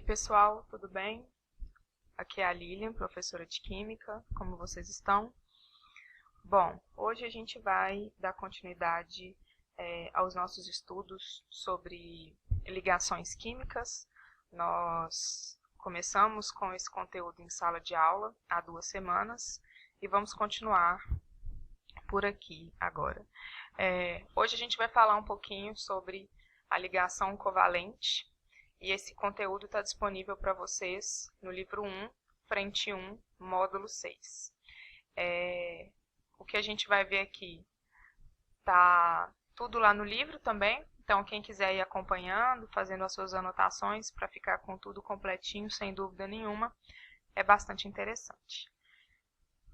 pessoal, tudo bem? Aqui é a Lilian, professora de Química, como vocês estão? Bom, hoje a gente vai dar continuidade aos nossos estudos sobre ligações químicas. Nós começamos com esse conteúdo em sala de aula há 2 semanas e vamos continuar por aqui agora. Hoje a gente vai falar um pouquinho sobre a ligação covalente. E esse conteúdo está disponível para vocês no livro 1, frente 1, módulo 6. O que a gente vai ver aqui está tudo lá no livro também. Então, quem quiser ir acompanhando, fazendo as suas anotações para ficar com tudo completinho, sem dúvida nenhuma, é bastante interessante.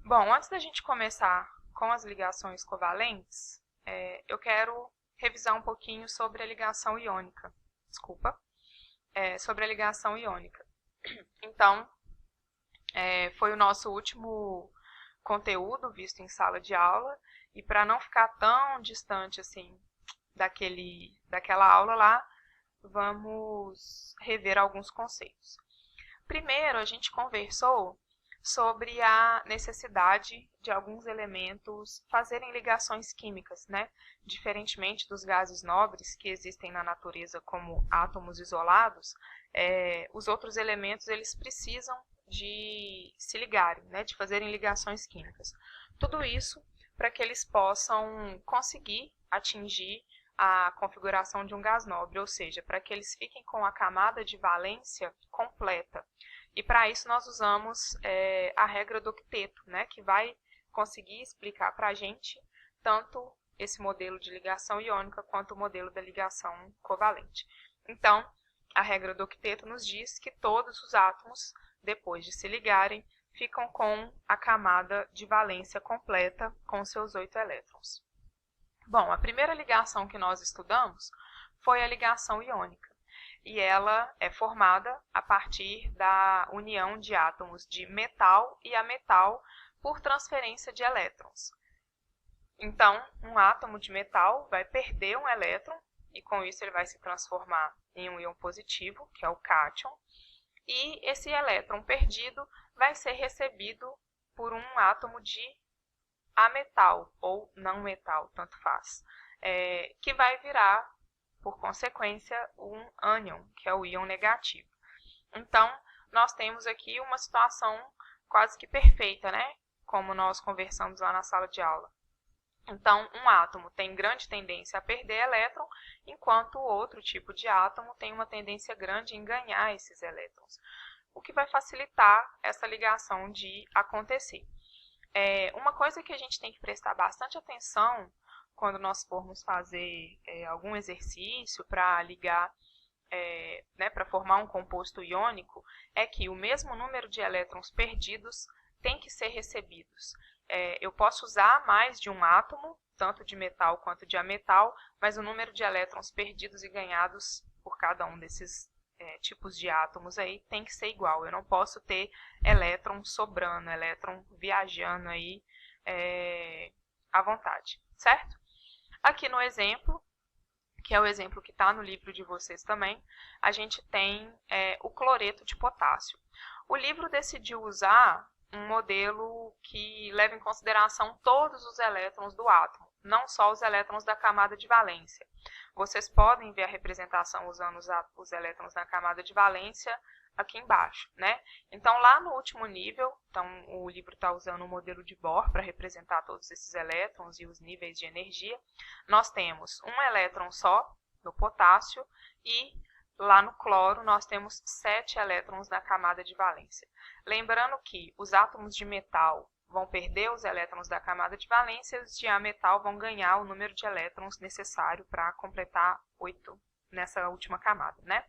Bom, antes da gente começar com as ligações covalentes, eu quero revisar um pouquinho sobre a ligação iônica. Sobre a ligação iônica. Então, foi o nosso último conteúdo visto em sala de aula, e para não ficar tão distante assim daquela aula lá, vamos rever alguns conceitos. Primeiro, a gente conversou sobre a necessidade de alguns elementos fazerem ligações químicas, né? Diferentemente dos gases nobres que existem na natureza como átomos isolados, os outros elementos eles precisam de se ligarem, né? De fazerem ligações químicas. Tudo isso para que eles possam conseguir atingir a configuração de um gás nobre, ou seja, para que eles fiquem com a camada de valência completa. E para isso nós usamos a regra do octeto, né, que vai conseguir explicar para a gente tanto esse modelo de ligação iônica quanto o modelo da ligação covalente. Então, a regra do octeto nos diz que todos os átomos, depois de se ligarem, ficam com a camada de valência completa com seus 8 elétrons. Bom, a primeira ligação que nós estudamos foi a ligação iônica. E ela é formada a partir da união de átomos de metal e ametal por transferência de elétrons. Então, um átomo de metal vai perder um elétron, e com isso ele vai se transformar em um íon positivo, que é o cátion, e esse elétron perdido vai ser recebido por um átomo de ametal, ou não metal, tanto faz, que vai virar, por consequência, um ânion, que é o íon negativo. Então, nós temos aqui uma situação quase que perfeita, né? Como nós conversamos lá na sala de aula. Então, um átomo tem grande tendência a perder elétron, enquanto o outro tipo de átomo tem uma tendência grande em ganhar esses elétrons, o que vai facilitar essa ligação de acontecer. Uma coisa que a gente tem que prestar bastante atenção quando nós formos fazer algum exercício para ligar, né, para formar um composto iônico, é que o mesmo número de elétrons perdidos tem que ser recebidos. Eu posso usar mais de um átomo, tanto de metal quanto de ametal, mas o número de elétrons perdidos e ganhados por cada um desses tipos de átomos aí tem que ser igual. Eu não posso ter elétron sobrando, elétron viajando aí à vontade, certo? Aqui no exemplo, que é o exemplo que está no livro de vocês também, a gente tem o cloreto de potássio. O livro decidiu usar um modelo que leva em consideração todos os elétrons do átomo, não só os elétrons da camada de valência. Vocês podem ver a representação usando os elétrons na camada de valência aqui embaixo, né? Então, lá no último nível, o livro está usando o modelo de Bohr para representar todos esses elétrons e os níveis de energia. Nós temos um elétron só no potássio e lá no cloro nós temos 7 elétrons na camada de valência. Lembrando que os átomos de metal vão perder os elétrons da camada de valência e os de ametal vão ganhar o número de elétrons necessário para completar 8 nessa última camada, né?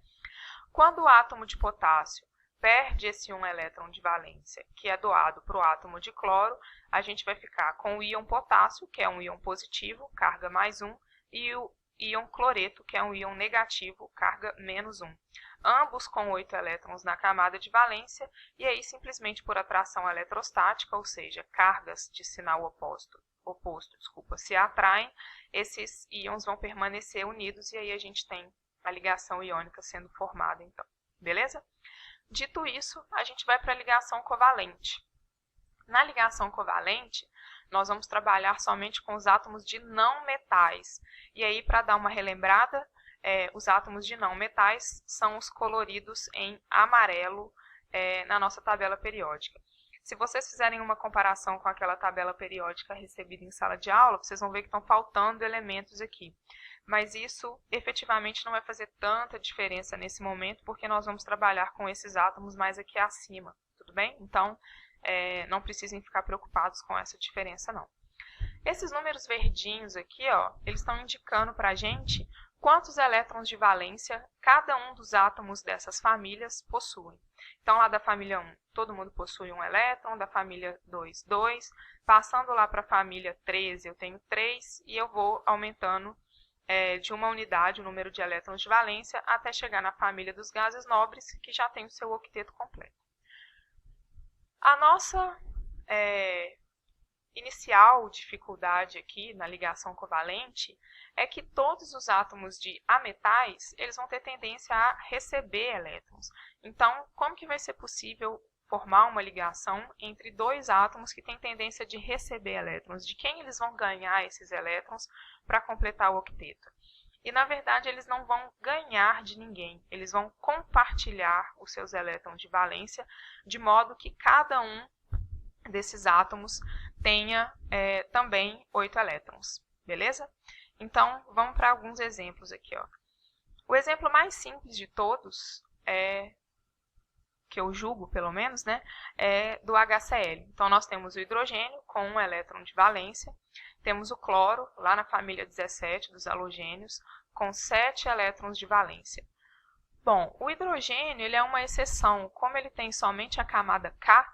Quando o átomo de potássio perde esse 1 elétron de valência, que é doado para o átomo de cloro, a gente vai ficar com o íon potássio, que é um íon positivo, carga mais 1, e o íon cloreto, que é um íon negativo, carga menos 1. Ambos com 8 elétrons na camada de valência, e aí simplesmente por atração eletrostática, ou seja, cargas de sinal oposto, se atraem, esses íons vão permanecer unidos, e aí a gente tem a ligação iônica sendo formada, então. Beleza? Dito isso, a gente vai para a ligação covalente. Na ligação covalente, nós vamos trabalhar somente com os átomos de não metais. E aí, para dar uma relembrada, os átomos de não metais são os coloridos em amarelo na nossa tabela periódica. Se vocês fizerem uma comparação com aquela tabela periódica recebida em sala de aula, vocês vão ver que estão faltando elementos aqui. Mas isso efetivamente não vai fazer tanta diferença nesse momento, porque nós vamos trabalhar com esses átomos mais aqui acima, tudo bem? Então, não precisem ficar preocupados com essa diferença, não. Esses números verdinhos aqui, ó, eles estão indicando para a gente quantos elétrons de valência cada um dos átomos dessas famílias possuem. Então, lá da família 1, todo mundo possui um elétron, da família 2, 2. Passando lá para a família 13, eu tenho 3, e eu vou aumentando de uma unidade o número de elétrons de valência até chegar na família dos gases nobres, que já tem o seu octeto completo. A nossa inicial dificuldade aqui na ligação covalente é que todos os átomos de ametais, eles vão ter tendência a receber elétrons. Então, como que vai ser possível formar uma ligação entre dois átomos que têm tendência de receber elétrons? De quem eles vão ganhar esses elétrons para completar o octeto? E, na verdade, eles não vão ganhar de ninguém, eles vão compartilhar os seus elétrons de valência, de modo que cada um desses átomos tenha também 8 elétrons, beleza? Então, vamos para alguns exemplos aqui, ó. O exemplo mais simples de todos, que eu julgo pelo menos, né, é do HCl. Então, nós temos o hidrogênio com um elétron de valência, temos o cloro, lá na família 17 dos halogênios, com 7 elétrons de valência. Bom, o hidrogênio ele é uma exceção, como ele tem somente a camada K,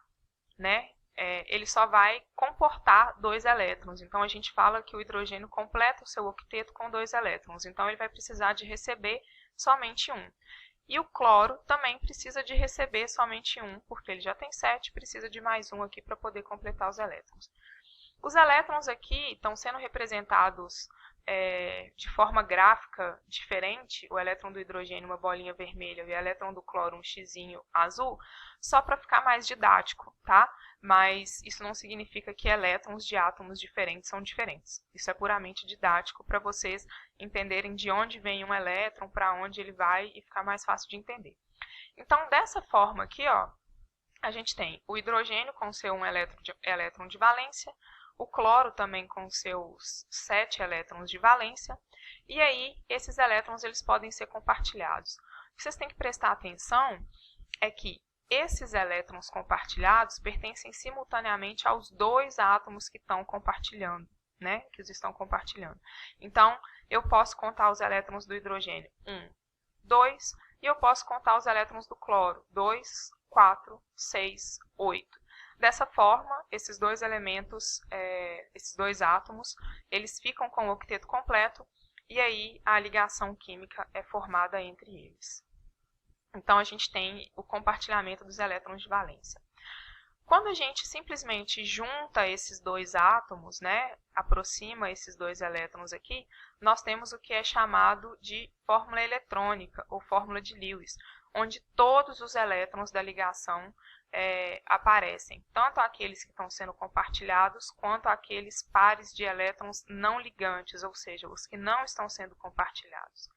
né, ele só vai comportar 2 elétrons. Então, a gente fala que o hidrogênio completa o seu octeto com 2 elétrons. Então, ele vai precisar de receber somente 1. E o cloro também precisa de receber somente 1, porque ele já tem 7, precisa de mais 1 aqui para poder completar os elétrons. Os elétrons aqui estão sendo representados de forma gráfica diferente, o elétron do hidrogênio uma bolinha vermelha e o elétron do cloro um xizinho azul, só para ficar mais didático, tá? Mas isso não significa que elétrons de átomos diferentes são diferentes. Isso é puramente didático para vocês entenderem de onde vem um elétron, para onde ele vai e ficar mais fácil de entender. Então, dessa forma aqui, ó, a gente tem o hidrogênio com seu elétron de valência, o cloro também com seus 7 elétrons de valência, e aí esses elétrons eles podem ser compartilhados. O que vocês têm que prestar atenção é que esses elétrons compartilhados pertencem simultaneamente aos 2 átomos que estão compartilhando, né? Que os estão compartilhando. Então, eu posso contar os elétrons do hidrogênio 1, 2, e eu posso contar os elétrons do cloro 2, 4, 6, 8. Dessa forma, esses 2 elementos, esses 2 átomos, eles ficam com o octeto completo e aí a ligação química é formada entre eles. Então, a gente tem o compartilhamento dos elétrons de valência. Quando a gente simplesmente junta esses 2 átomos, né, aproxima esses 2 elétrons aqui, nós temos o que é chamado de fórmula eletrônica ou fórmula de Lewis, onde todos os elétrons da ligação aparecem, tanto aqueles que estão sendo compartilhados, quanto aqueles pares de elétrons não ligantes, ou seja, os que não estão sendo compartilhados.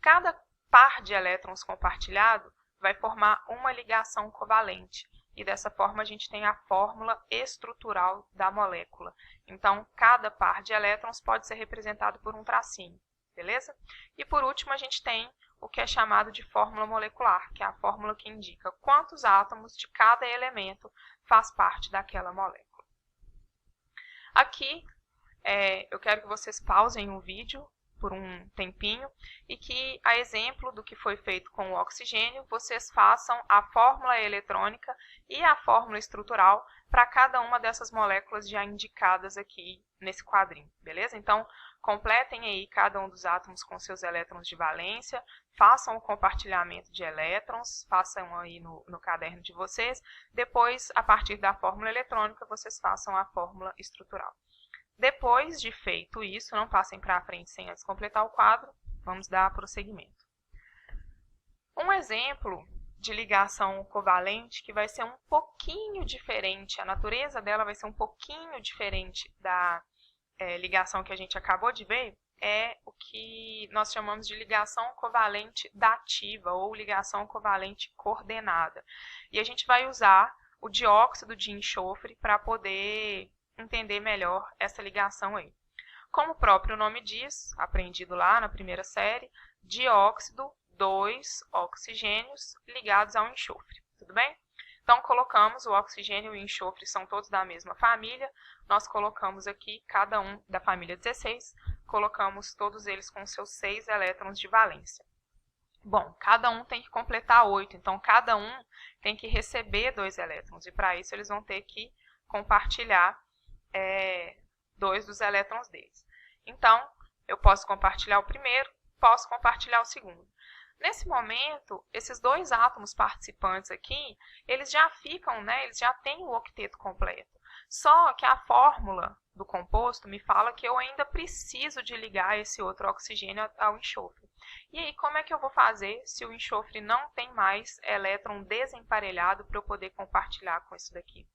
Cada par de elétrons compartilhado vai formar uma ligação covalente, e dessa forma a gente tem a fórmula estrutural da molécula. Então, cada par de elétrons pode ser representado por um tracinho, beleza? E por último, a gente tem o que é chamado de fórmula molecular, que é a fórmula que indica quantos átomos de cada elemento faz parte daquela molécula. Aqui, eu quero que vocês pausem o vídeo por um tempinho e que, a exemplo do que foi feito com o oxigênio, vocês façam a fórmula eletrônica e a fórmula estrutural para cada uma dessas moléculas já indicadas aqui nesse quadrinho, beleza? Então, completem aí cada um dos átomos com seus elétrons de valência, façam o compartilhamento de elétrons, façam aí no caderno de vocês, depois, a partir da fórmula eletrônica, vocês façam a fórmula estrutural. Depois de feito isso, não passem para a frente sem antes completar o quadro, vamos dar prosseguimento. Um exemplo de ligação covalente que vai ser um pouquinho diferente, a natureza dela vai ser um pouquinho diferente da ligação que a gente acabou de ver, é o que nós chamamos de ligação covalente dativa ou ligação covalente coordenada. E a gente vai usar o dióxido de enxofre para poder entender melhor essa ligação aí. Como o próprio nome diz, aprendido lá na primeira série, dióxido, 2 oxigênios ligados ao enxofre, tudo bem? Então, colocamos o oxigênio e o enxofre, são todos da mesma família, nós colocamos aqui cada um da família 16, colocamos todos eles com seus 6 elétrons de valência. Bom, cada um tem que completar 8, então cada um tem que receber 2 elétrons, e para isso eles vão ter que compartilhar 2 dos elétrons deles. Então, eu posso compartilhar o primeiro, posso compartilhar o segundo. Nesse momento, esses 2 átomos participantes aqui, eles já ficam, eles já têm o octeto completo. Só que a fórmula do composto me fala que eu ainda preciso de ligar esse outro oxigênio ao enxofre. E aí, como é que eu vou fazer se o enxofre não tem mais elétron desemparelhado para eu poder compartilhar com isso daqui?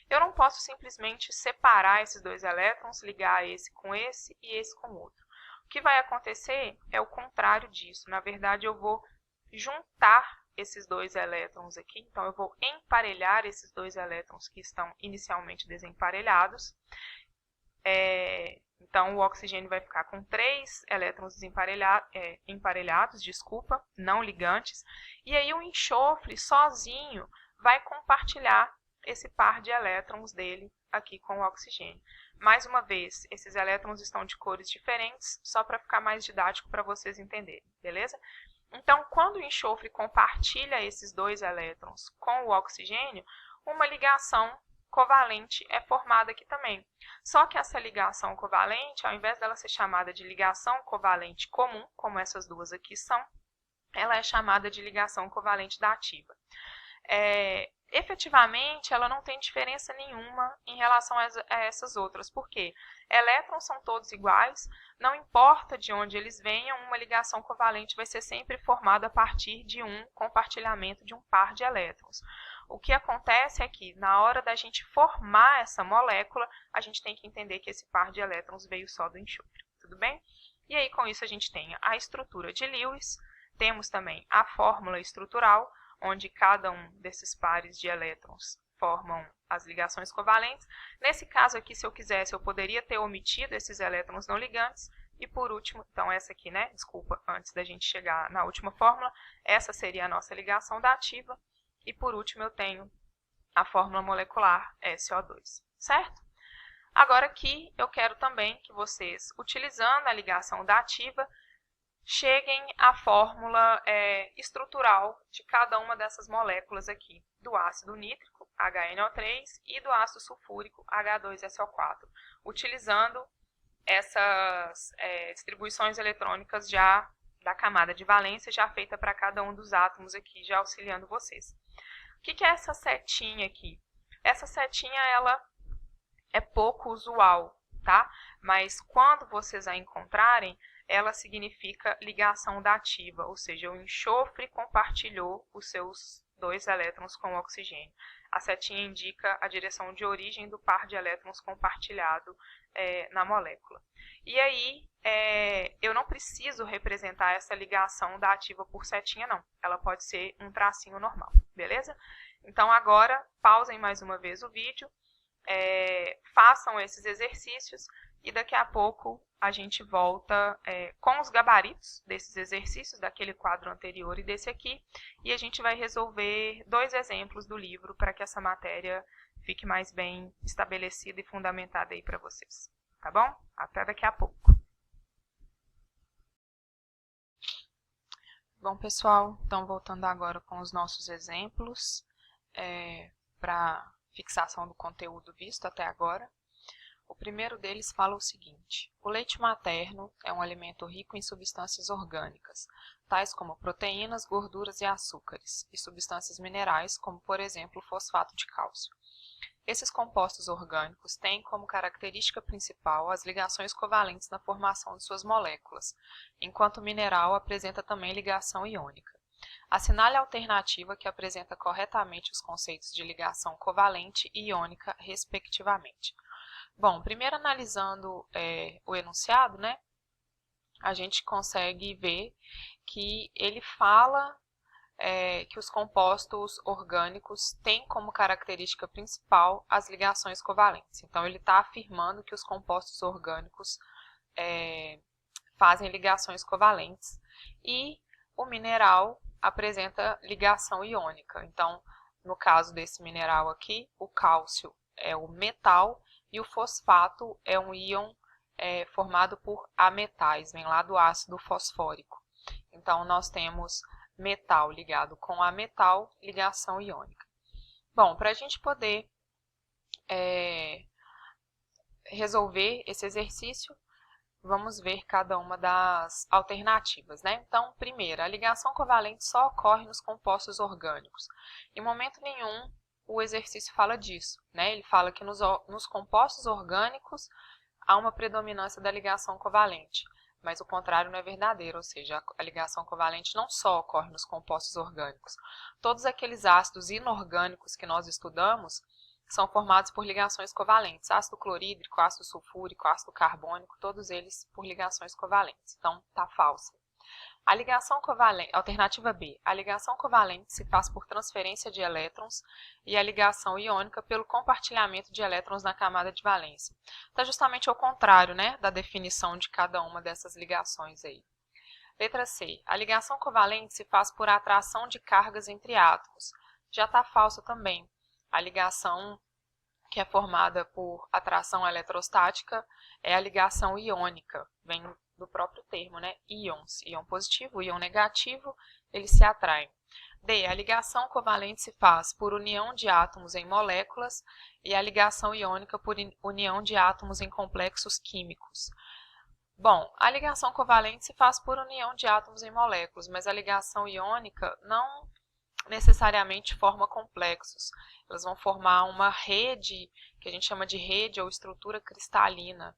Eu não posso simplesmente separar esses 2 elétrons, ligar esse com esse e esse com o outro. O que vai acontecer é o contrário disso. Na verdade, eu vou juntar esses 2 elétrons aqui. Então, eu vou emparelhar esses 2 elétrons que estão inicialmente desemparelhados. Então, o oxigênio vai ficar com 3 elétrons emparelhados, não ligantes. E aí, o enxofre sozinho vai compartilhar esse par de elétrons dele aqui com o oxigênio. Mais uma vez, esses elétrons estão de cores diferentes, só para ficar mais didático para vocês entenderem, beleza? Então, quando o enxofre compartilha esses 2 elétrons com o oxigênio, uma ligação covalente é formada aqui também. Só que essa ligação covalente, ao invés dela ser chamada de ligação covalente comum, como essas duas aqui são, ela é chamada de ligação covalente dativa. Efetivamente, ela não tem diferença nenhuma em relação a essas outras, porque elétrons são todos iguais, não importa de onde eles venham, uma ligação covalente vai ser sempre formada a partir de um compartilhamento de um par de elétrons. O que acontece é que, na hora da gente formar essa molécula, a gente tem que entender que esse par de elétrons veio só do enxofre, tudo bem? E aí, com isso, a gente tem a estrutura de Lewis, temos também a fórmula estrutural, onde cada um desses pares de elétrons formam as ligações covalentes. Nesse caso aqui, se eu quisesse, eu poderia ter omitido esses elétrons não ligantes. E por último, então essa aqui, desculpa, antes da gente chegar na última fórmula, essa seria a nossa ligação dativa. E por último, eu tenho a fórmula molecular SO2, certo? Agora aqui, eu quero também que vocês, utilizando a ligação dativa, cheguem à fórmula estrutural de cada uma dessas moléculas aqui, do ácido nítrico, HNO3, e do ácido sulfúrico, H2SO4, utilizando essas distribuições eletrônicas já da camada de valência, já feita para cada um dos átomos aqui, já auxiliando vocês. O que é essa setinha aqui? Essa setinha, ela é pouco usual, tá? Mas quando vocês a encontrarem, ela significa ligação dativa, ou seja, o enxofre compartilhou os seus 2 elétrons com o oxigênio. A setinha indica a direção de origem do par de elétrons compartilhado na molécula. E aí, eu não preciso representar essa ligação dativa por setinha, não. Ela pode ser um tracinho normal, beleza? Então, agora, pausem mais uma vez o vídeo, façam esses exercícios e daqui a pouco a gente volta com os gabaritos desses exercícios, daquele quadro anterior e desse aqui, e a gente vai resolver 2 exemplos do livro para que essa matéria fique mais bem estabelecida e fundamentada aí para vocês. Tá bom? Até daqui a pouco. Bom, pessoal, então voltando agora com os nossos exemplos para fixação do conteúdo visto até agora. O primeiro deles fala o seguinte: o leite materno é um alimento rico em substâncias orgânicas, tais como proteínas, gorduras e açúcares, e substâncias minerais, como por exemplo o fosfato de cálcio. Esses compostos orgânicos têm como característica principal as ligações covalentes na formação de suas moléculas, enquanto o mineral apresenta também ligação iônica. Assinale a alternativa que apresenta corretamente os conceitos de ligação covalente e iônica, respectivamente. Bom, primeiro analisando o enunciado, né, a gente consegue ver que ele fala que os compostos orgânicos têm como característica principal as ligações covalentes. Então, ele está afirmando que os compostos orgânicos fazem ligações covalentes e o mineral apresenta ligação iônica. Então, no caso desse mineral aqui, o cálcio é o metal e o fosfato é um íon formado por ametais, vem lá do ácido fosfórico. Então, nós temos metal ligado com ametal, ligação iônica. Bom, para a gente poder resolver esse exercício, vamos ver cada uma das alternativas, né? Então, primeiro, a ligação covalente só ocorre nos compostos orgânicos. Em momento nenhum, o exercício fala disso, né? Ele fala que nos compostos orgânicos há uma predominância da ligação covalente, mas o contrário não é verdadeiro, ou seja, a ligação covalente não só ocorre nos compostos orgânicos. Todos aqueles ácidos inorgânicos que nós estudamos são formados por ligações covalentes. Ácido clorídrico, ácido sulfúrico, ácido carbônico, todos eles por ligações covalentes. Então, está falsa. A ligação covalente, alternativa B, a ligação covalente se faz por transferência de elétrons e a ligação iônica pelo compartilhamento de elétrons na camada de valência. Está justamente ao contrário, né, da definição de cada uma dessas ligações aí. Letra C, a ligação covalente se faz por atração de cargas entre átomos. Já está falso também. A ligação que é formada por atração eletrostática é a ligação iônica, vem do próprio termo, né? Íons, íon positivo, íon negativo, eles se atraem. D, a ligação covalente se faz por união de átomos em moléculas e a ligação iônica por união de átomos em complexos químicos. Bom, a ligação covalente se faz por união de átomos em moléculas, mas a ligação iônica não necessariamente forma complexos. Elas vão formar uma rede, que a gente chama de rede ou estrutura cristalina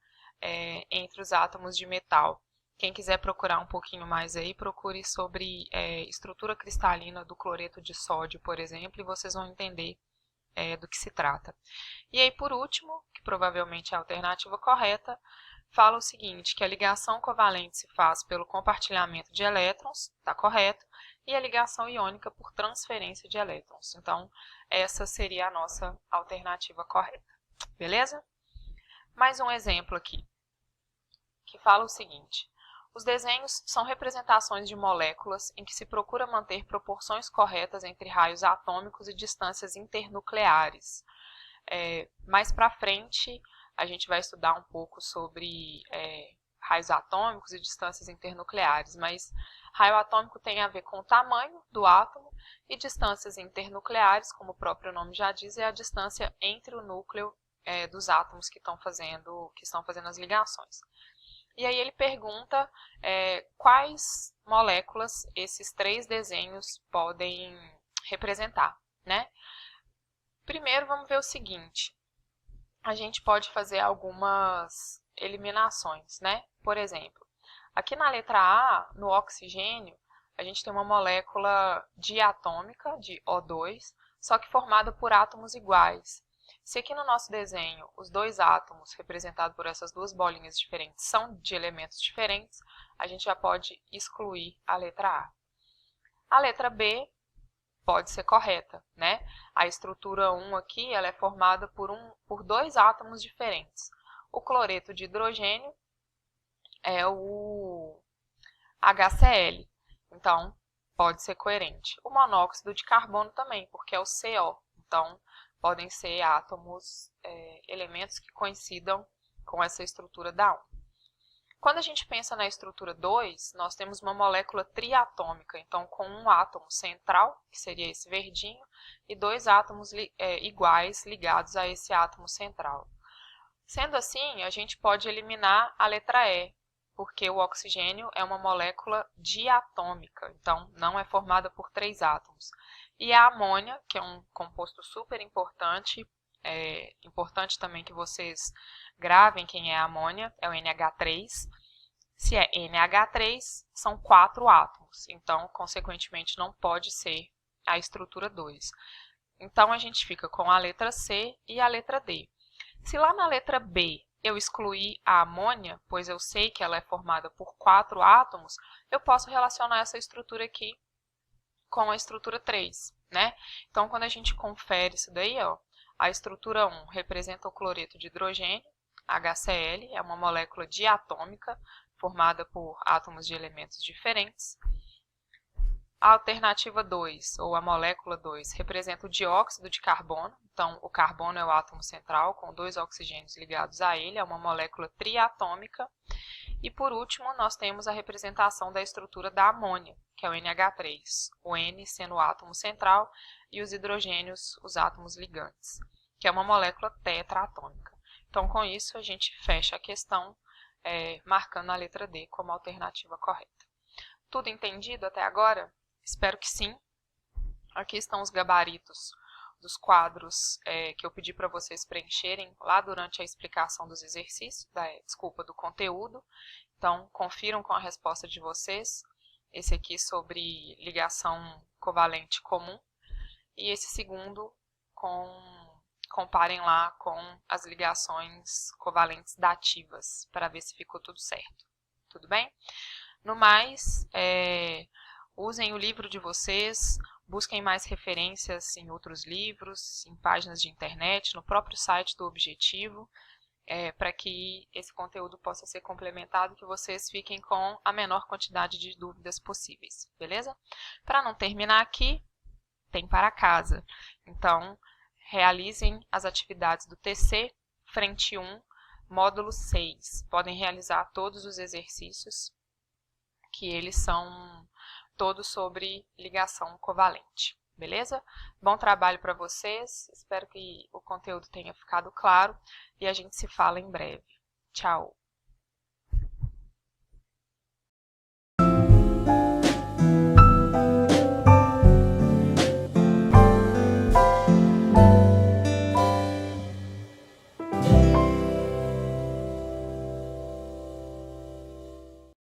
entre os átomos de metal. Quem quiser procurar um pouquinho mais aí, procure sobre estrutura cristalina do cloreto de sódio, por exemplo, e vocês vão entender do que se trata. E aí, por último, que provavelmente é a alternativa correta, fala o seguinte, que a ligação covalente se faz pelo compartilhamento de elétrons, está correto, e a ligação iônica por transferência de elétrons. Então, essa seria a nossa alternativa correta. Beleza? Mais um exemplo aqui, que fala o seguinte. Os desenhos são representações de moléculas em que se procura manter proporções corretas entre raios atômicos e distâncias internucleares. Mais para frente, a gente vai estudar um pouco sobre raios atômicos e distâncias internucleares, mas raio atômico tem a ver com o tamanho do átomo e distâncias internucleares, como o próprio nome já diz, é a distância entre o núcleo dos átomos que estão fazendo as ligações. E aí ele pergunta quais moléculas esses três desenhos podem representar, né? Primeiro vamos ver o seguinte, a gente pode fazer algumas eliminações, né? Por exemplo, aqui na letra A, no oxigênio, a gente tem uma molécula diatômica, de O2, só que formada por átomos iguais. Se aqui no nosso desenho os dois átomos, representados por essas duas bolinhas diferentes, são de elementos diferentes, a gente já pode excluir a letra A. A letra B pode ser correta, né? A estrutura 1 aqui ela é formada por dois átomos diferentes. O cloreto de hidrogênio é o HCl, então pode ser coerente. O monóxido de carbono também, porque é o CO, então podem ser átomos, elementos que coincidam com essa estrutura da 1. Quando a gente pensa na estrutura 2, nós temos uma molécula triatômica, então com um átomo central, que seria esse verdinho, e dois átomos iguais ligados a esse átomo central. Sendo assim, a gente pode eliminar a letra E, porque o oxigênio é uma molécula diatômica, então não é formada por três átomos. E a amônia, que é um composto super importante, importante também que vocês gravem quem é a amônia, é o NH3. Se é NH3, são 4 átomos, então, consequentemente, não pode ser a estrutura 2. Então, a gente fica com a letra C e a letra D. Se lá na letra B eu excluir a amônia, pois eu sei que ela é formada por 4 átomos, eu posso relacionar essa estrutura aqui com a estrutura 3, né? Então, quando a gente confere isso daí, ó, a estrutura 1 representa o cloreto de hidrogênio, HCl, é uma molécula diatômica, formada por átomos de elementos diferentes. A alternativa 2, ou a molécula 2, representa o dióxido de carbono. Então, o carbono é o átomo central, com 2 oxigênios ligados a ele, é uma molécula triatômica. E, por último, nós temos a representação da estrutura da amônia, que é o NH3, o N sendo o átomo central e os hidrogênios os átomos ligantes, que é uma molécula tetraatômica. Então, com isso, a gente fecha a questão marcando a letra D como alternativa correta. Tudo entendido até agora? Espero que sim. Aqui estão os gabaritos dos quadros que eu pedi para vocês preencherem lá durante a explicação dos exercícios, do conteúdo. Então, confiram com a resposta de vocês. Esse aqui sobre ligação covalente comum. E esse segundo, comparem lá com as ligações covalentes dativas, para ver se ficou tudo certo. Tudo bem? No mais, usem o livro de vocês, busquem mais referências em outros livros, em páginas de internet, no próprio site do Objetivo, para que esse conteúdo possa ser complementado e que vocês fiquem com a menor quantidade de dúvidas possíveis, beleza? Para não terminar aqui, tem para casa. Então, realizem as atividades do TC, frente 1, módulo 6. Podem realizar todos os exercícios, que eles são todos sobre ligação covalente, beleza? Bom trabalho para vocês, espero que o conteúdo tenha ficado claro e a gente se fala em breve. Tchau!